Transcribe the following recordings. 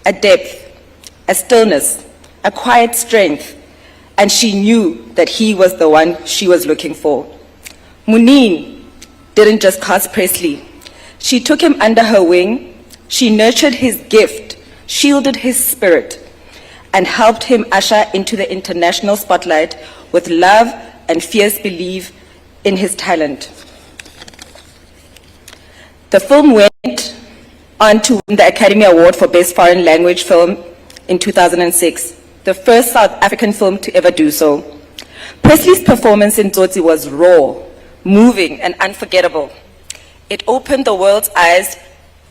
a depth, a stillness, a quiet strength, and she knew that he was the one she was looking for. Muneen didn't just cast Presley. She took him under her wing, she nurtured his gift, shielded his spirit, and helped him usher into the international spotlight with love and fierce belief in his talent. The film went on to win the Academy Award for Best Foreign Language Film in 2006, the first South African film to ever do so. Presley's performance in Tsotsi was raw, moving, and unforgettable. It opened the world's eyes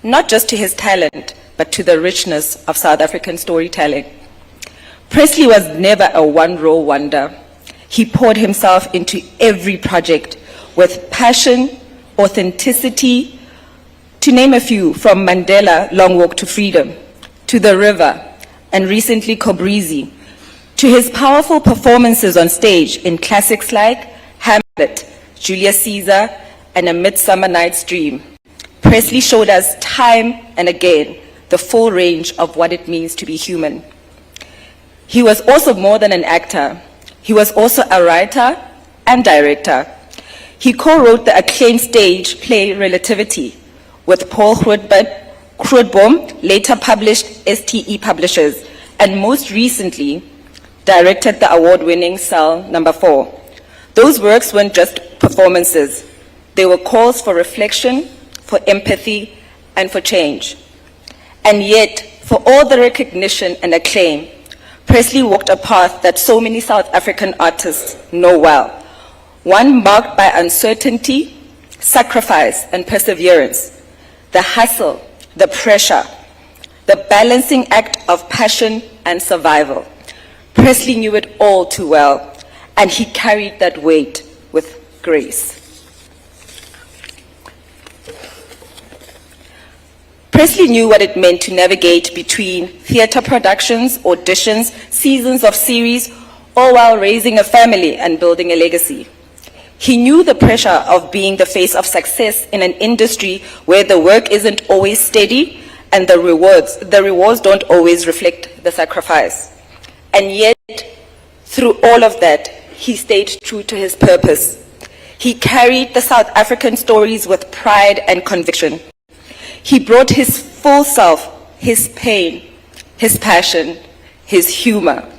not just to his talent, but to the richness of South African storytelling. Presley was never a one-row wonder. He poured himself into every project with passion, authenticity, to name a few, from Mandela, Long Walk to Freedom, to The River, and recently Cobriz, to his powerful performances on stage in classics like Hamlet, Julius Caesar, and A Midsummer Night's Dream. Presley showed us time and again the full range of what it means to be human. He was also more than an actor. He was also a writer and director. He co-wrote the acclaimed stage play Relativity with Paul Grootboom, later published STE Publishers, and most recently directed the award-winning Cell No. 4. Those works weren't just performances. They were calls for reflection, for empathy, and for change. And yet, for all the recognition and acclaim, Presley walked a path that so many South African artists know well, one marked by uncertainty, sacrifice, and perseverance, the hustle, the pressure, the balancing act of passion and survival. Presley knew it all too well, and he carried that weight with grace. Presley knew what it meant to navigate between theater productions, auditions, seasons of series, all while raising a family and building a legacy. He knew the pressure of being the face of success in an industry where the work isn't always steady and the rewards don't always reflect the sacrifice. And yet, through all of that, he stayed true to his purpose. He carried the South African stories with pride and conviction. He brought his full self, his pain, his passion, his humor,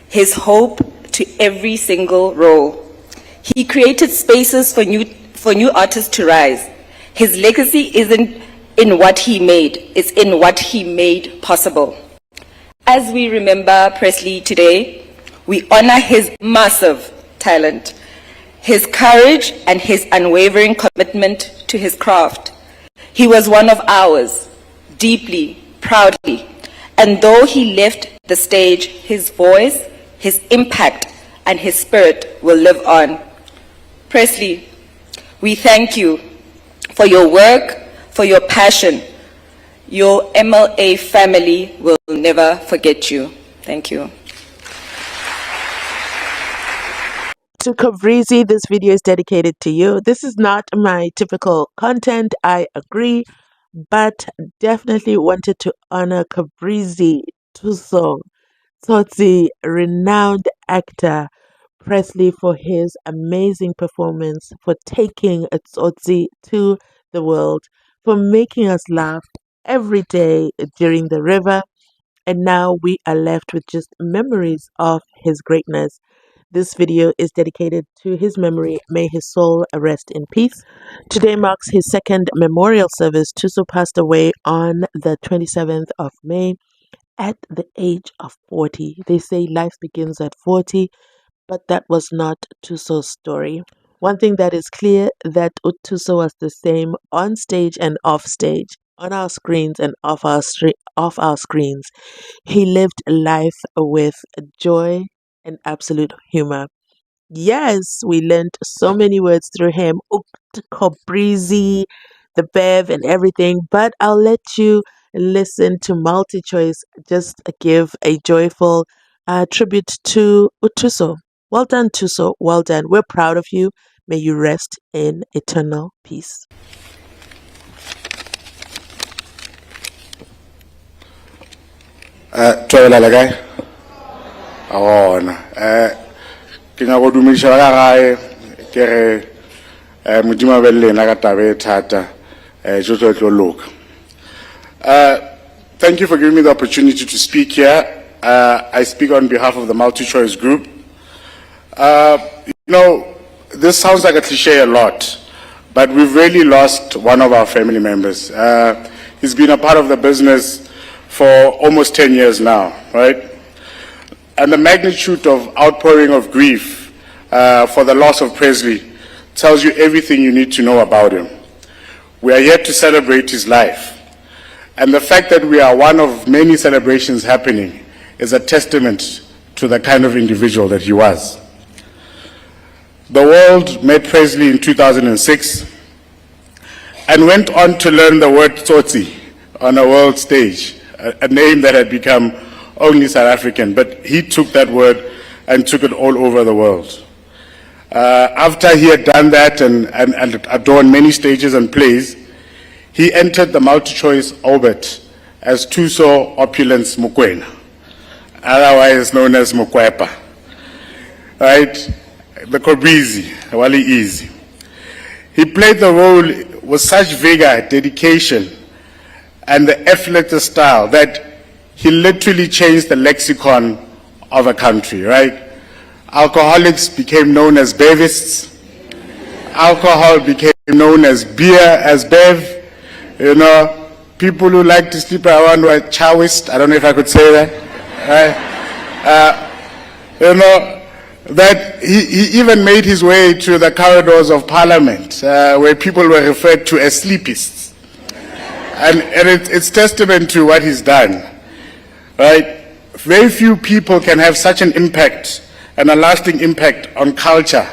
his hope to every single role. He created spaces for new artists to rise. His legacy isn't in what he made, it's in what he made possible. As we remember Presley today, we honor his massive talent, his courage, and his unwavering commitment to his craft. He was one of ours, deeply, proudly, and though he left the stage, his voice, his impact, and his spirit will live on. Presley, we thank you for your work, for your passion. Your MLA family will never forget you. Thank you. To Cobriz, this video is dedicated to you. This is not my typical content, I agree, but definitely wanted to honor Cobriz Tsotsi, renowned actor Presley, for his amazing performance, for taking Tsotsi to the world, for making us laugh every day during The River, and now we are left with just memories of his greatness. This video is dedicated to his memory. May his soul rest in peace. Today marks his second memorial service. Tsotsi passed away on the 27th of May at the age of 40. They say life begins at 40, but that was not Tsotsi's story. One thing that is clear, that Tsotsi was the same on stage and off stage, on our screens and off our screens. He lived life with joy and absolute humor. Yes, we learned so many words through him, Cobriz, the Bev, and everything, but I'll let you listen to MultiChoice just give a joyful tribute to Tsotsi. Well done, Tsotsi. Well done. We're proud of you. May you rest in eternal peace. Twela lagay. Awona. Ke nya go dumisha ka gae ke re modimo ba le nna ka tabe thata tlo tlo loka. Thank you for giving me the opportunity to speak here. I speak on behalf of the Multi-Choice Group. You know, this sounds like a cliche a lot, but we've really lost one of our family members. He's been a part of the business for almost 10 years now, right? And the magnitude of outpouring of grief for the loss of Presley tells you everything you need to know about him. We are here to celebrate his life. And the fact that we are one of many celebrations happening is a testament to the kind of individual that he was. The world met Presley in 2006 and went on to learn the word Tsotsi on a world stage, a name that had become only South African, but he took that word and took it all over the world. After he had done that and adorned many stages and plays, he entered the multi-choice orbit as Tuso Opulence Mokoena, otherwise known as Mokwepa, right? The Cobriz, Wali Easy. He played the role with such vigor, dedication, and the effortless style that he literally changed the lexicon of a country, right? Alcoholics became known as bevists. Alcohol became known as beer, as bev. You know, people who like to sleep around were Chaoist. I don't know if I could say that. Right? You know, that he even made his way to the corridors of Parliament, where people were referred to as sleepists. And it's testament to what he's done. Right? Very few people can have such an impact and a lasting impact on culture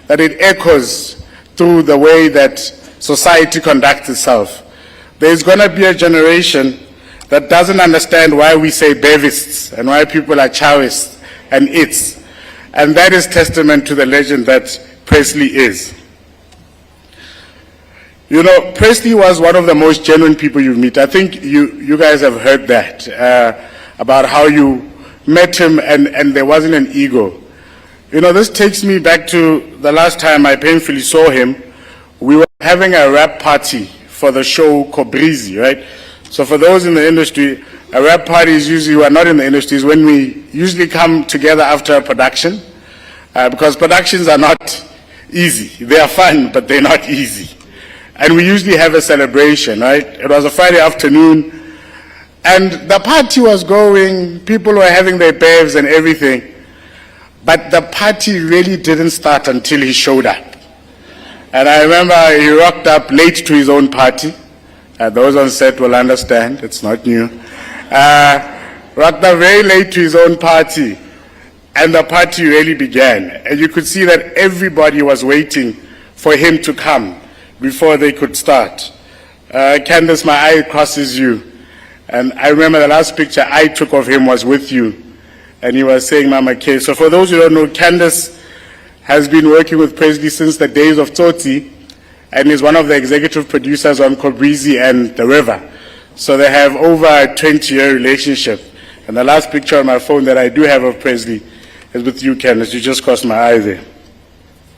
that it echoes through the way that society conducts itself. There's going to be a generation that doesn't understand why we say bevists and why people are Chaoists and its. And that is testament to the legend that Presley is. You know, Presley was one of the most genuine people you meet. I think you guys have heard that, about how you met him and there wasn't an ego. You know, this takes me back to the last time I painfully saw him. We were having a rap party for the show Cobriz, right? So for those in the industry, a rap party is usually, who are not in the industry, is when we usually come together after a production, because productions are not easy. They are fun, but they're not easy. And we usually have a celebration, right? It was a Friday afternoon, and the party was going, people were having their bevs and everything, but the party really didn't start until he showed up. And I remember he rocked up late to his own party. Those on set will understand, it's not new. Rocked up very late to his own party, and the party really began. And you could see that everybody was waiting for him to come before they could start. Candace, my eye crosses you. And I remember the last picture I took of him was with you. And he was saying, Mama K. So for those who don't know, Candace has been working with Presley since the days of Tsotsi, and is one of the executive producers on Cobriz and The River. So they have over a 20-year relationship. And the last picture on my phone that I do have of Presley is with you, Candace. You just crossed my eye there.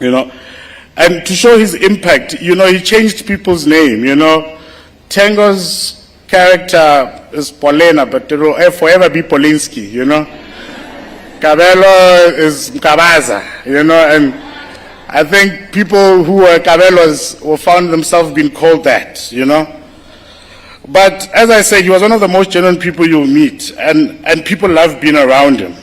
You know, and to show his impact, you know, he changed people's name. You know, Tango's character is Polena, but it will forever be Polinsky, you know. Kabelo is Mkabaza, you know, and I think people who were Kabelos will found themselves being called that, you know. But as I said, he was one of the most genuine people you'll meet, and people loved being around him.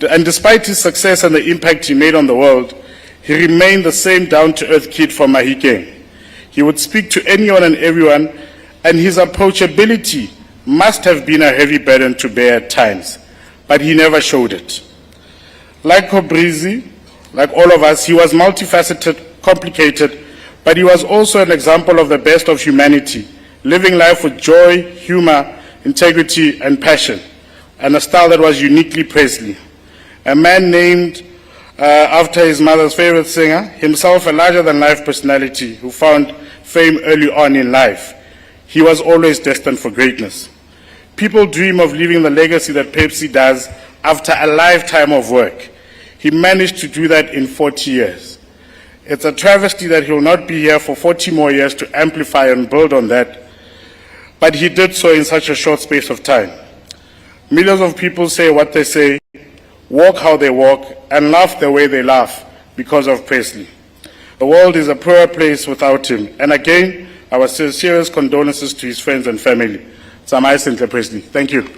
And despite his success and the impact he made on the world, he remained the same down-to-earth kid from Mahikeng. He would speak to anyone and everyone, and his approachability must have been a heavy burden to bear at times, but he never showed it. Like Cobriz, like all of us, he was multifaceted, complicated, but he was also an example of the best of humanity, living life with joy, humor, integrity, and passion, and a style that was uniquely Presley. A man named after his mother's favorite singer, himself a larger-than-life personality who found fame early on in life. He was always destined for greatness. People dream of leaving the legacy that Pepsi does after a lifetime of work. He managed to do that in 40 years. It's a travesty that he will not be here for 40 more years to amplify and build on that, but he did so in such a short space of time. Millions of people say what they say, walk how they walk, and laugh the way they laugh because of Presley. The world is a poorer place without him. And again, our sincerest condolences to his friends and family. Tsamaye sentle, Presley. Thank you.